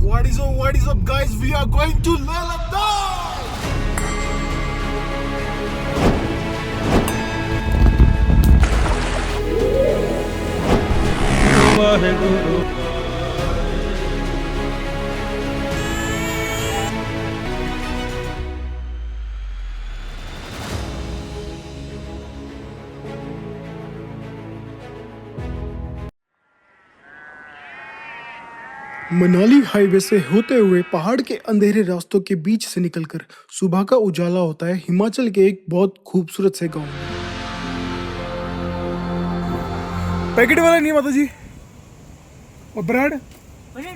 What is up guys? We are going to Leh Ladakh! Manali highway से होते हुए पहाड़ के अंधेरे रास्तों के बीच से निकलकर सुबह का उजाला होता है हिमाचल के एक बहुत खूबसूरत से गांव में। पैकेट वाला नहीं माता जी, और ब्रेड नहीं है।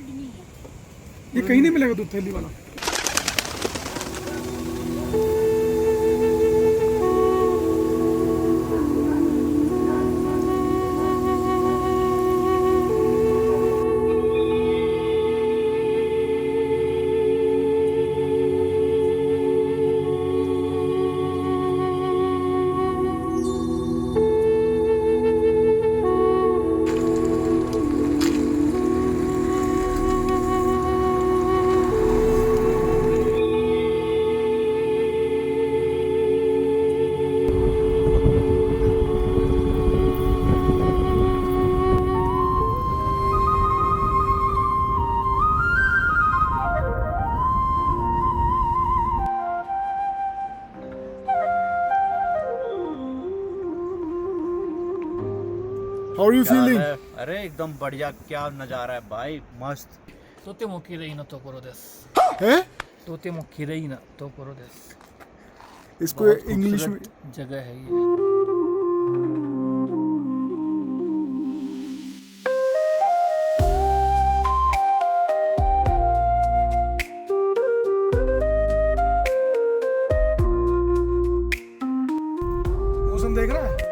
ये कहीं नहीं मिलेगा दूध थैली वाला। How are you feeling? अरे एकदम बढ़िया, क्या नजारा है भाई, मस्त। とても綺麗なところです。 है とても綺麗なところです。 इसको बहुत इंग्लिश में खूबसूरत जगह है ये। मौसम देख रहा है।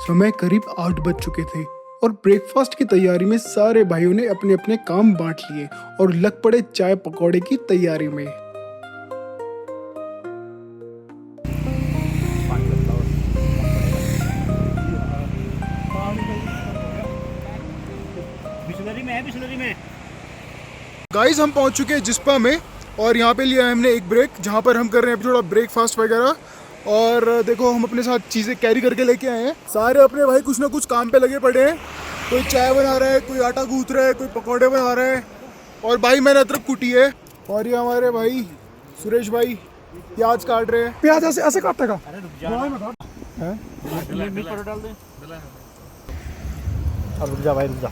समय करीब 8 बज चुके थे और ब्रेकफास्ट की तैयारी में सारे भाइयों ने अपने अपने काम बांट लिए और लग पड़े चाय पकौड़े की तैयारी में। बिस्लरी में गाइस हम पहुंच चुके हैं जिस्पा में और यहाँ पे लिया है हमने एक ब्रेक, जहाँ पर हम कर रहे हैं थोड़ा ब्रेकफास्ट वगैरह। और देखो हम अपने साथ चीज़ें कैरी करके लेके आए हैं। सारे अपने भाई कुछ ना कुछ काम पे लगे पड़े हैं। कोई चाय बना रहा है, कोई आटा गूंथ रहा है, कोई पकौड़े बना रहा है, और भाई मैंने अदरक कूटी है। और ये हमारे भाई सुरेश भाई प्याज काट रहे हैं। प्याज ऐसे ऐसे काटता का? रुक जा भाई, रुक जा।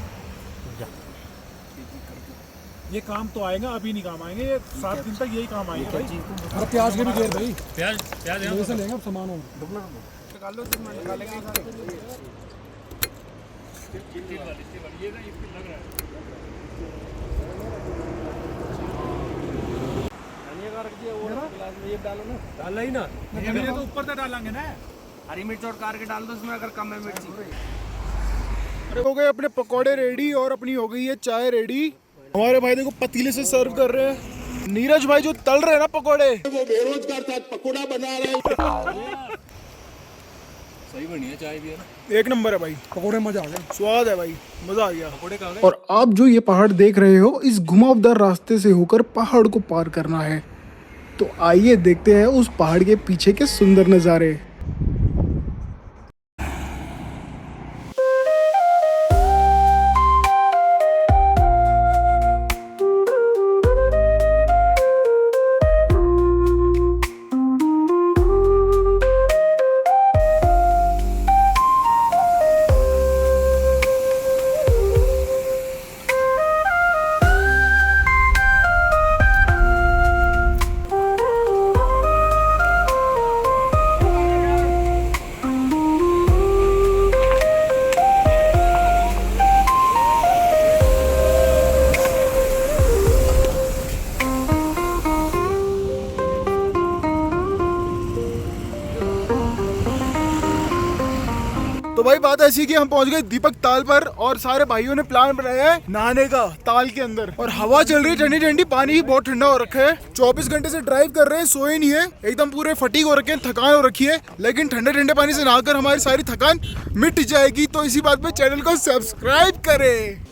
ये काम तो आएगा, अभी नहीं काम आएंगे, ये 7 दिन तक यही काम आएंगे भाई। अरे प्याज के भी घेर भाई, प्याज से लेंगे अब सामान। निकाल लो, निकालेंगे। डाला ही ना, ये तो ऊपर से डालेंगे ना। हरी मिर्च और काट के डाल दो इसमें, अगर कम है मिर्ची। अरे हो गए अपने पकौड़े रेडी और अपनी हो गई है चाय रेडी। हमारे भाई देखो पतीले से सर्व कर रहे हैं। नीरज भाई जो तल रहे हैं ना पकौड़े, वो बेरोजगार था, पकौड़ा बना रहे हैं। सही बनी है चाय भी, है ना, एक नंबर है भाई। पकौड़े मजा आ गया, स्वाद है भाई, मजा आ गया। पकौड़े कहाँ गए? और आप जो ये पहाड़ देख रहे हो, इस घुमावदार रास्ते से होकर पहाड़ को पार करना है। तो आइए देखते हैं उस पहाड़ के पीछे के सुंदर नज़ारे। तो भाई बात ऐसी कि हम पहुंच गए दीपक ताल पर और सारे भाइयों ने प्लान बनाया है नहाने का ताल के अंदर। और हवा चल रही है ठंडी ठंडी, पानी भी बहुत ठंडा हो रखा है। 24 घंटे से ड्राइव कर रहे हैं, सोए नहीं है, एकदम पूरे फटीग हो रखे हैं, थकान हो रखी है। लेकिन ठंडे ठंडे पानी से नहाकर हमारी सारी थकान मिट जाएगी। तो इसी बात पे चैनल को सब्सक्राइब करें।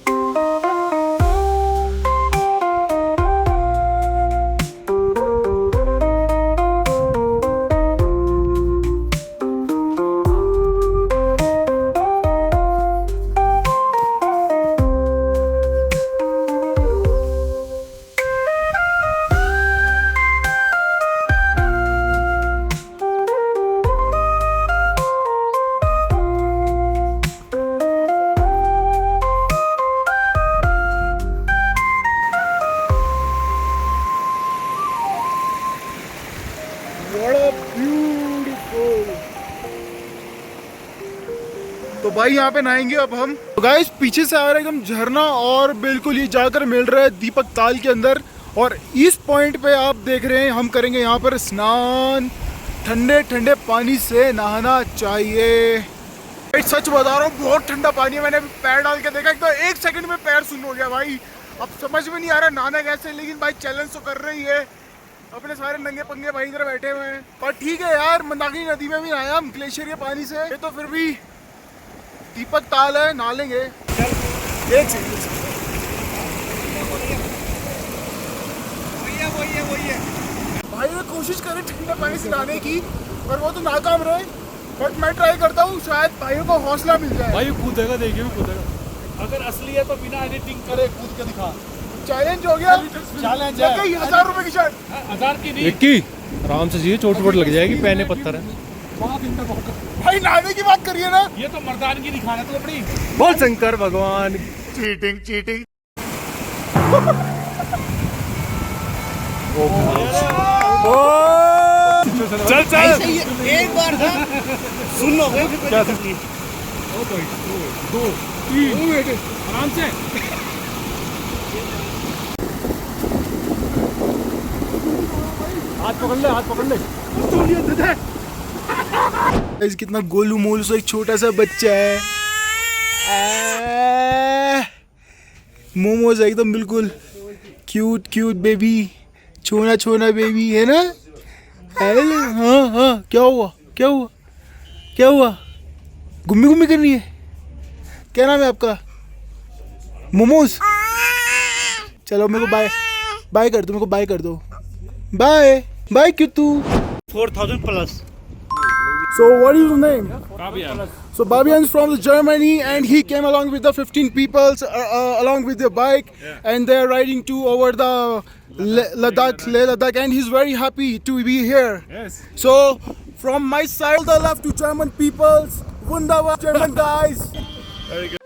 तो भाई यहाँ पे नहाएंगे अब हम। तो गाइस पीछे से आ रहा है एकदम झरना और बिल्कुल ये जाकर मिल रहा है दीपक ताल के अंदर। और इस पॉइंट पे आप देख रहे हैं हम करेंगे यहाँ पर स्नान। ठंडे ठंडे पानी से नहाना चाहिए। सच बता रहा हूँ बहुत ठंडा पानी है। मैंने पैर डाल के देखा तो 1 सेकंड में पैर सुन्न हो गया भाई। अब समझ में नहीं आ रहा नहाना कैसे, लेकिन भाई चैलेंज तो कर रही है। अपने सारे नंगे पंगे भाई इधर बैठे हुए हैं। पर ठीक है यार, मंदाकिनी नदी में भी आया हम ग्लेशियर के पानी से। ये तो फिर भी दीपक ताल है, नहा लेंगे। एक सेकंड भाई मैं कोशिश करें ठंडे पानी से नहाने की, पर वो तो नाकाम रहे। बट मैं ट्राई करता हूँ, शायद भाइयों को हौसला मिल जाए। भाई कूदेगा, देखिए वो कूदेगा। अगर असली है तो बिना एडिटिंग करे कूद के दिखा। चैलेंज हो गया। चैलेंज है 1000 रुपए की शर्ट। 1000 की नहीं, आराम से चाहिए, चोट वोट लग जाएगी, पहने पत्थर है। भाई नहाने की बात करिए ना, ये तो मर्दानगी दिखाना तो अपनी। बोल शंकर भगवान। Cheating cheating. चल चल एक बार था सुन लो क्या सकती। 2 3 आराम से। हाथ पकड़ ले, हाथ पकड़ ले। कितना गोलू मोलू सा एक छोटा सा बच्चा है। मोमोज एकदम बिल्कुल क्यूट क्यूट बेबी, छोना छोना बेबी है ना। हाँ हाँ, क्या हुआ क्या हुआ क्या हुआ? गुम्मी गुम्मी करनी है? क्या नाम है आपका? मोमोज। चलो मेरे को बाय बाय कर दो, मेरे को बाय कर दो। बाय बाय क्यूटू। 4000 plus. So what is your name? Babian. So Babian is from Germany and he came along with the 15 people along with their bike, and they are riding over the Ladakh and he's very happy to be here. Yes. So from my side, all the love to German peoples. Wunderbar German guys. Very good.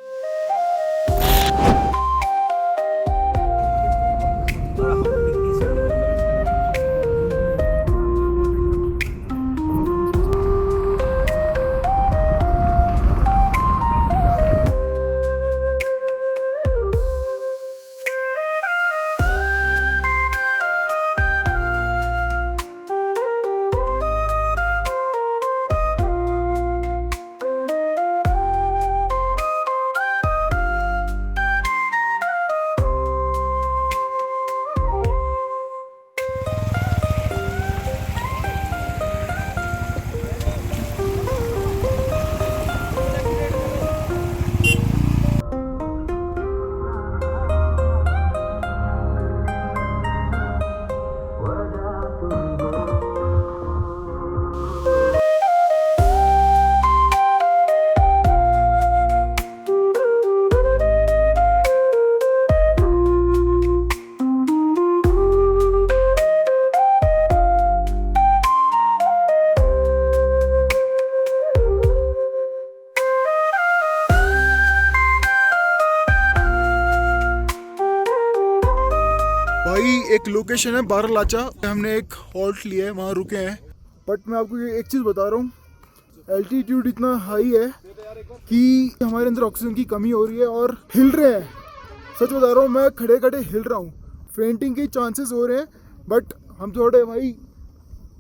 भाई एक location है बारालाचा, हमने एक halt लिया है, वहाँ रुके हैं। बट मैं आपको ये एक चीज़ बता रहा हूँ, एल्टीट्यूड इतना हाई है कि हमारे अंदर ऑक्सीजन की कमी हो रही है और हिल रहे हैं। सच बता रहा हूँ, मैं खड़े खड़े हिल रहा हूँ। फेंटिंग के चांसेस हो रहे हैं, बट हम थोड़े भाई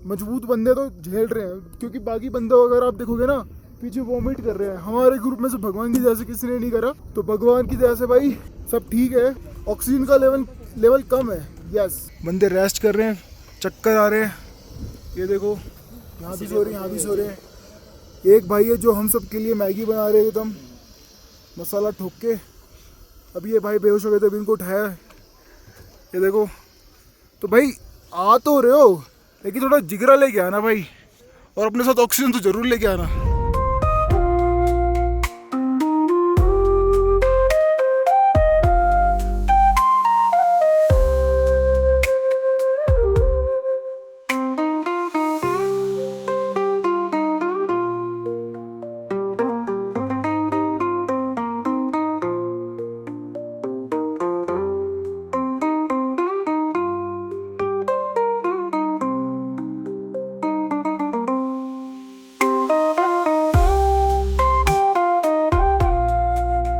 मजबूत बंदे तो झेल रहे हैं, क्योंकि बाकी बंदे अगर आप देखोगे ना पीछे वॉमिट कर रहे हैं। हमारे ग्रुप में से भगवान की दया से किसी ने नहीं करा, तो भगवान की दया से भाई सब ठीक है। ऑक्सीजन का लेवल कम है। यस, बंदे रेस्ट कर रहे हैं, चक्कर आ रहे हैं। ये देखो, यहाँ भी सो रहे हैं, यहाँ भी सो रहे हैं। एक भाई है जो हम सब के लिए मैगी बना रहे हैं एकदम मसाला ठोक के। अभी ये भाई बेहोश हो गए थे, अभी इनको उठाया। ये देखो, तो भाई आ तो रहे हो लेकिन थोड़ा जिगरा लेके आना भाई, और अपने साथ ऑक्सीजन तो जरूर लेके आना।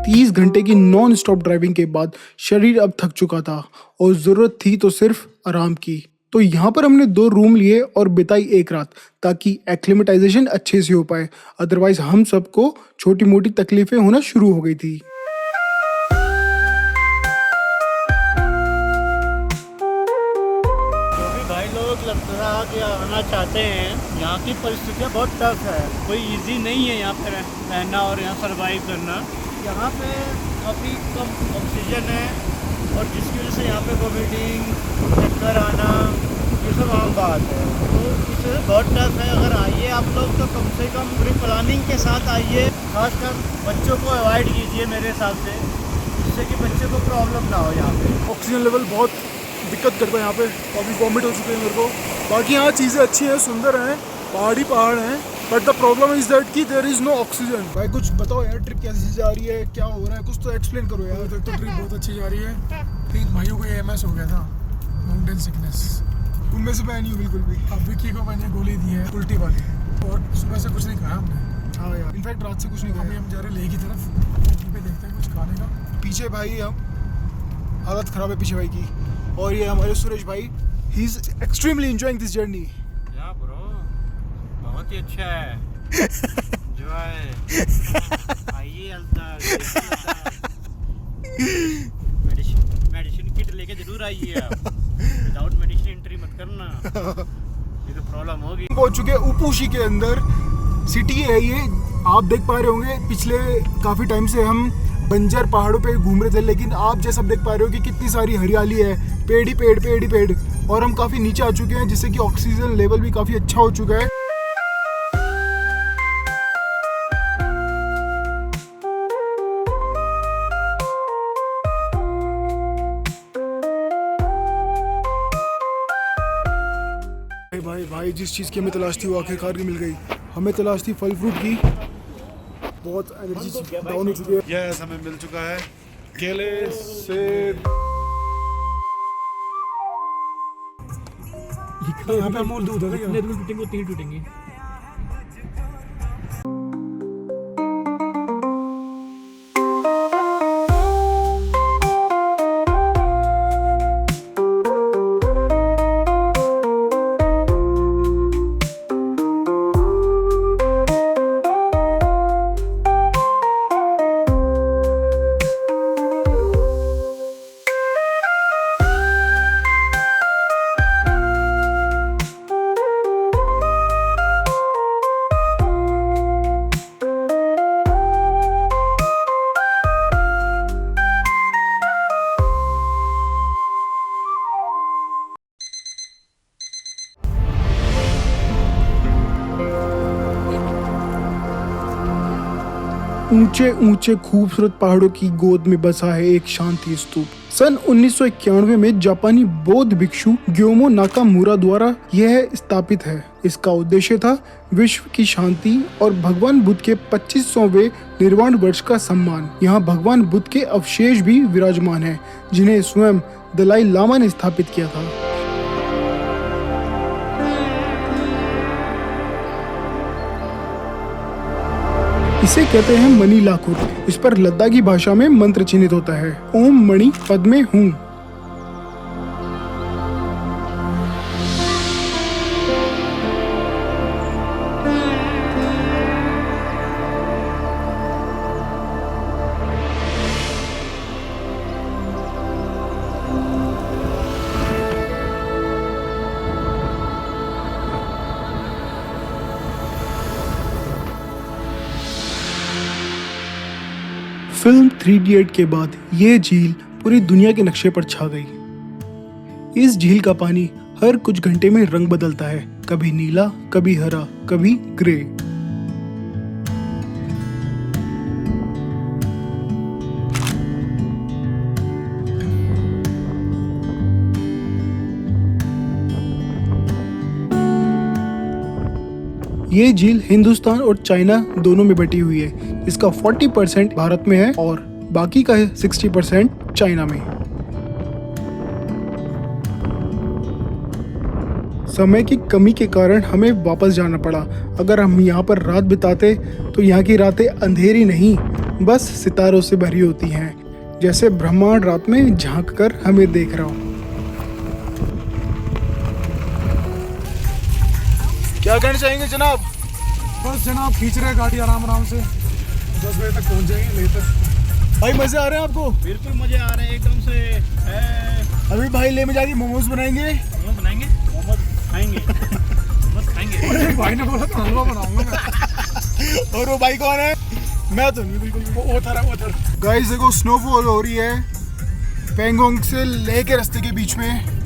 30 घंटे की नॉन स्टॉप ड्राइविंग के बाद शरीर अब थक चुका था और ज़रूरत थी तो सिर्फ आराम की। तो यहाँ पर हमने 2 रूम लिए और बिताई एक रात, ताकि एक्लिमेटाइजेशन अच्छे से हो पाए। अदरवाइज हम सबको छोटी मोटी तकलीफें होना शुरू हो गई थी। भाई लोग लद्दाख आना चाहते हैं, यहाँ की परिस्थितियाँ बहुत टफ है, कोई इजी नहीं है यहाँ पे रहना और यहाँ सरवाइव करना। यहाँ पे काफ़ी कम ऑक्सीजन है और जिसकी वजह से यहाँ पे वॉमिटिंग, चक्कर आना, ये सब आम बात है। तो इससे बहुत टफ है। अगर आइए आप लोग तो कम से कम पूरी प्लानिंग के साथ आइए। खासकर बच्चों को अवॉइड कीजिए मेरे हिसाब से, जिससे कि बच्चे को प्रॉब्लम ना हो यहाँ पे। ऑक्सीजन लेवल बहुत दिक्कत करता है यहाँ पे, अभी वॉमिट हो चुके हैं मेरे को। बाकी यहाँ चीज़ें अच्छी हैं, सुंदर हैं, पहाड़ हैं, but the problem is that कि देयर इज नो ऑक्सीजन। भाई कुछ बताओ यार, ट्रिप कैसे जा रही है, क्या हो रहा है, कुछ तो एक्सप्लेन करो यार। तो ट्रिप बहुत अच्छी जा रही है। 3 भाइयों को एमएस हो गया था, माउंटेन सिकनेस। उनमें से मैं नहीं हूँ बिल्कुल भी। अब विक्की को मैंने गोली दी है उल्टी वाली, और सुबह से कुछ नहीं खाया हमने। हाँ यार, इनफैक्ट रात से कुछ नहीं अभी खाया। हम जा रहे लेह की तरफ, होटल पे देखते हैं कुछ खाने का। पीछे भाई हम हालत ख़राब है पीछे भाई की, और ये हमारे सुरेश भाई, he is extremely enjoying this journey. या ब्रो, बहुत ही अच्छा है। आइए मेडिसिन किट लेके जरूर आइए आप। विदाउट मेडिसिन एंट्री मत करना, ये तो प्रॉब्लम होगी। पहुंच चुके हैं उपूशी के अंदर। सिटी है ये, आप देख पा रहे होंगे। पिछले काफ़ी टाइम से हम बंजर पहाड़ों पे घूम रहे थे, लेकिन आप जैसा देख पा रहे हो कि कितनी सारी हरियाली है, पेड़ ही पेड़, और हम काफ़ी नीचे आ चुके हैं, जिससे कि ऑक्सीजन लेवल भी काफ़ी अच्छा हो चुका है। भाई जिस चीज़ की हमें तलाश थी वो आखिरकार की मिल गई। हमें तलाश थी फल फ्रूट की, बहुत एनर्जी डाउन हो चुकी है। यस, हमें मिल चुका है केले, सेब। यहाँ पे अमूल दूध है क्या? टूटेंगे 3 टूटेंगे। ऊंचे ऊंचे खूबसूरत पहाड़ों की गोद में बसा है एक शांति स्तूप। सन 1991 में जापानी बौद्ध भिक्षु ग्योमो नाकामुरा द्वारा यह स्थापित है। इसका उद्देश्य था विश्व की शांति और भगवान बुद्ध के 2500वें निर्वाण वर्ष का सम्मान। यहाँ भगवान बुद्ध के अवशेष भी विराजमान हैं, जिन्हें स्वयं दलाई लामा ने स्थापित किया था। इसे कहते हैं मणि लाकुर। इस पर लद्दाखी भाषा में मंत्र चिन्हित होता है, ओम मणि पद्मे हूँ। फिल्म 3 इडियट के बाद ये झील पूरी दुनिया के नक्शे पर छा गई। इस झील का पानी हर कुछ घंटे में रंग बदलता है, कभी नीला, कभी हरा, कभी ग्रे। ये झील हिंदुस्तान और चाइना दोनों में बटी हुई है। इसका 40% भारत में है और बाकी का 60% चाइना में। समय की कमी के कारण हमें वापस जाना पड़ा। अगर हम यहाँ पर रात बिताते तो यहाँ की रातें अंधेरी नहीं, बस सितारों से भरी होती हैं, जैसे ब्रह्मांड रात में झांक कर हमें देख रहा हो। क्या कहना चाहेंगे जनाब? बस जनाब खींच रहे गाड़ी आराम से, 10 बजे तक पहुंच जाएंगे ले तक। भाई मजे आ रहे हैं आपको? बिल्कुल मजे आ रहे हैं एकदम से है। अभी भाई ले में जाके मोमोज बनाएंगे। बनाएंगे मोमोज खाएंगे बस खाएंगे। भाई ने बोला तो हलवा बनाऊंगा मैं। और वो भाई कौन है? मैं तो नहीं, बिल्कुल वो उधर। गाइस देखो स्नोफॉल हो रही है पेंगोंग से लेके रास्ते के बीच में,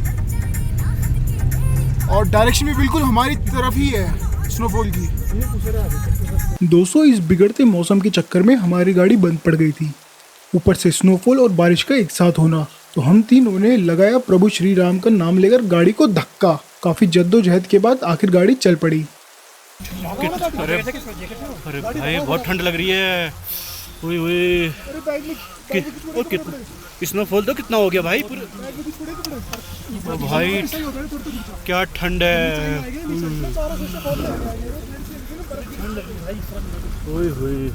और डायरेक्शन भी बिल्कुल हमारी तरफ ही है स्नोफॉल की। दोस्तों इस बिगड़ते मौसम के चक्कर में हमारी गाड़ी बंद पड़ गई थी। ऊपर से स्नोफॉल और बारिश का एक साथ होना, तो हम तीनों ने लगाया प्रभु श्री राम का नाम लेकर गाड़ी को धक्का। काफी जद्दोजहद के बाद आखिर गाड़ी चल पड़ी। अरे भाई बहुत ठंड लग रही है। स्नोफॉल तो कितना हो गया भाई पूरा। भाई क्या ठंड है। ओए होए।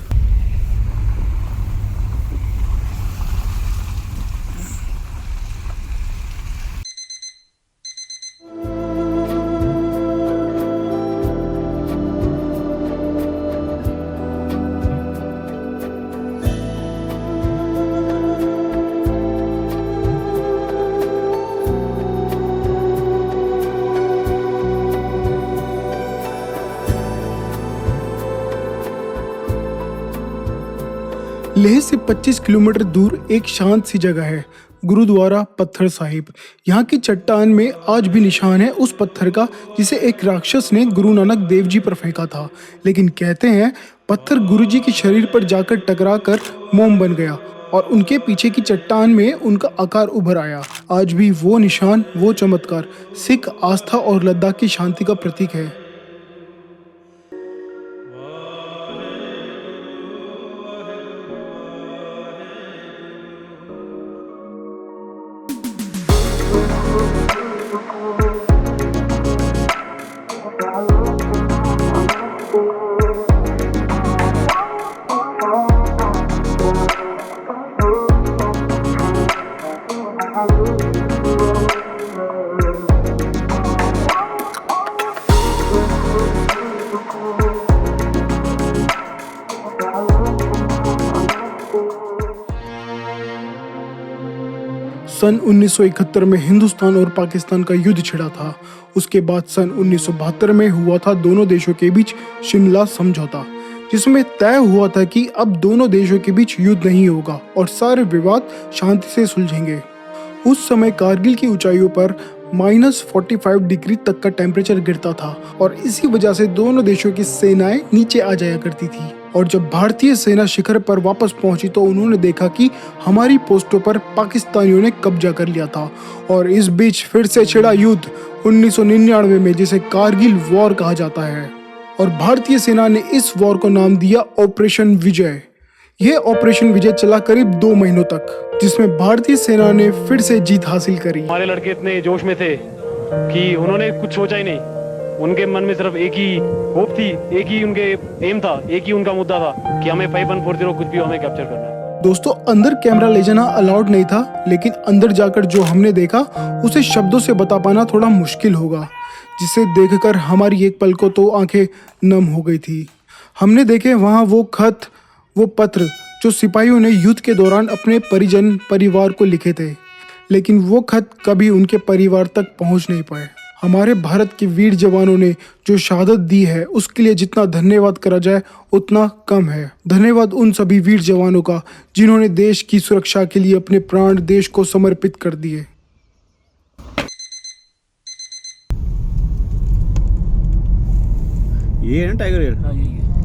लेह से 25 किलोमीटर दूर एक शांत सी जगह है, गुरुद्वारा पत्थर साहिब। यहाँ की चट्टान में आज भी निशान है उस पत्थर का जिसे एक राक्षस ने गुरु नानक देव जी पर फेंका था। लेकिन कहते हैं पत्थर गुरु जी के शरीर पर जाकर टकरा कर मोम बन गया और उनके पीछे की चट्टान में उनका आकार उभर आया। आज भी वो निशान, वो चमत्कार सिख आस्था और लद्दाख की शांति का प्रतीक है। सन 1971 में हिंदुस्तान और पाकिस्तान का युद्ध छिड़ा था। उसके बाद सन 1972 में हुआ था दोनों देशों के बीच शिमला समझौता, जिसमें तय हुआ था कि अब दोनों देशों के बीच युद्ध नहीं होगा और सारे विवाद शांति से सुलझेंगे। उस समय कारगिल की ऊंचाइयों पर -45 डिग्री तक का टेम्परेचर गिरता था और इसी वजह से दोनों देशों की सेनाएं नीचे आ जाया करती थी। और जब भारतीय सेना शिखर पर वापस पहुंची तो उन्होंने देखा कि हमारी पोस्टों पर पाकिस्तानियों ने कब्जा कर लिया था। और इस बीच फिर से छिड़ा युद्ध 1999 में, जिसे कारगिल वॉर कहा जाता है। और भारतीय सेना ने इस वॉर को नाम दिया ऑपरेशन विजय। यह ऑपरेशन विजय चला करीब 2 महीनों तक, जिसमें भारतीय सेना ने फिर से जीत हासिल करी। हमारे लड़के इतने जोश में थे कि उन्होंने कुछ सोचा ही नहीं। उनके मन में सिर्फ एक ही होप थी, एक ही उनके एम था, एक ही उनका मुद्दा था कि हमें 5140 कुछ भी हमें कैप्चर करना है। दोस्तों अंदर कैमरा ले जाना अलाउड नहीं था, लेकिन अंदर जाकर जो हमने देखा उसे शब्दों से बता पाना थोड़ा मुश्किल होगा, जिसे देखकर हमारी एक पल को तो आंखें नम हो गई थी। हमने देखे वहाँ वो खत, वो पत्र जो सिपाहियों ने युद्ध के दौरान अपने परिवार को लिखे थे, लेकिन वो खत कभी उनके परिवार तक पहुँच नहीं पाए। हमारे भारत के वीर जवानों ने जो शहादत दी है उसके लिए जितना धन्यवाद करा जाए उतना कम है। धन्यवाद उन सभी वीर जवानों का जिन्होंने देश की सुरक्षा के लिए अपने प्राण देश को समर्पित कर दिए। ये है ना टाइगर हिल। हाँ यही है।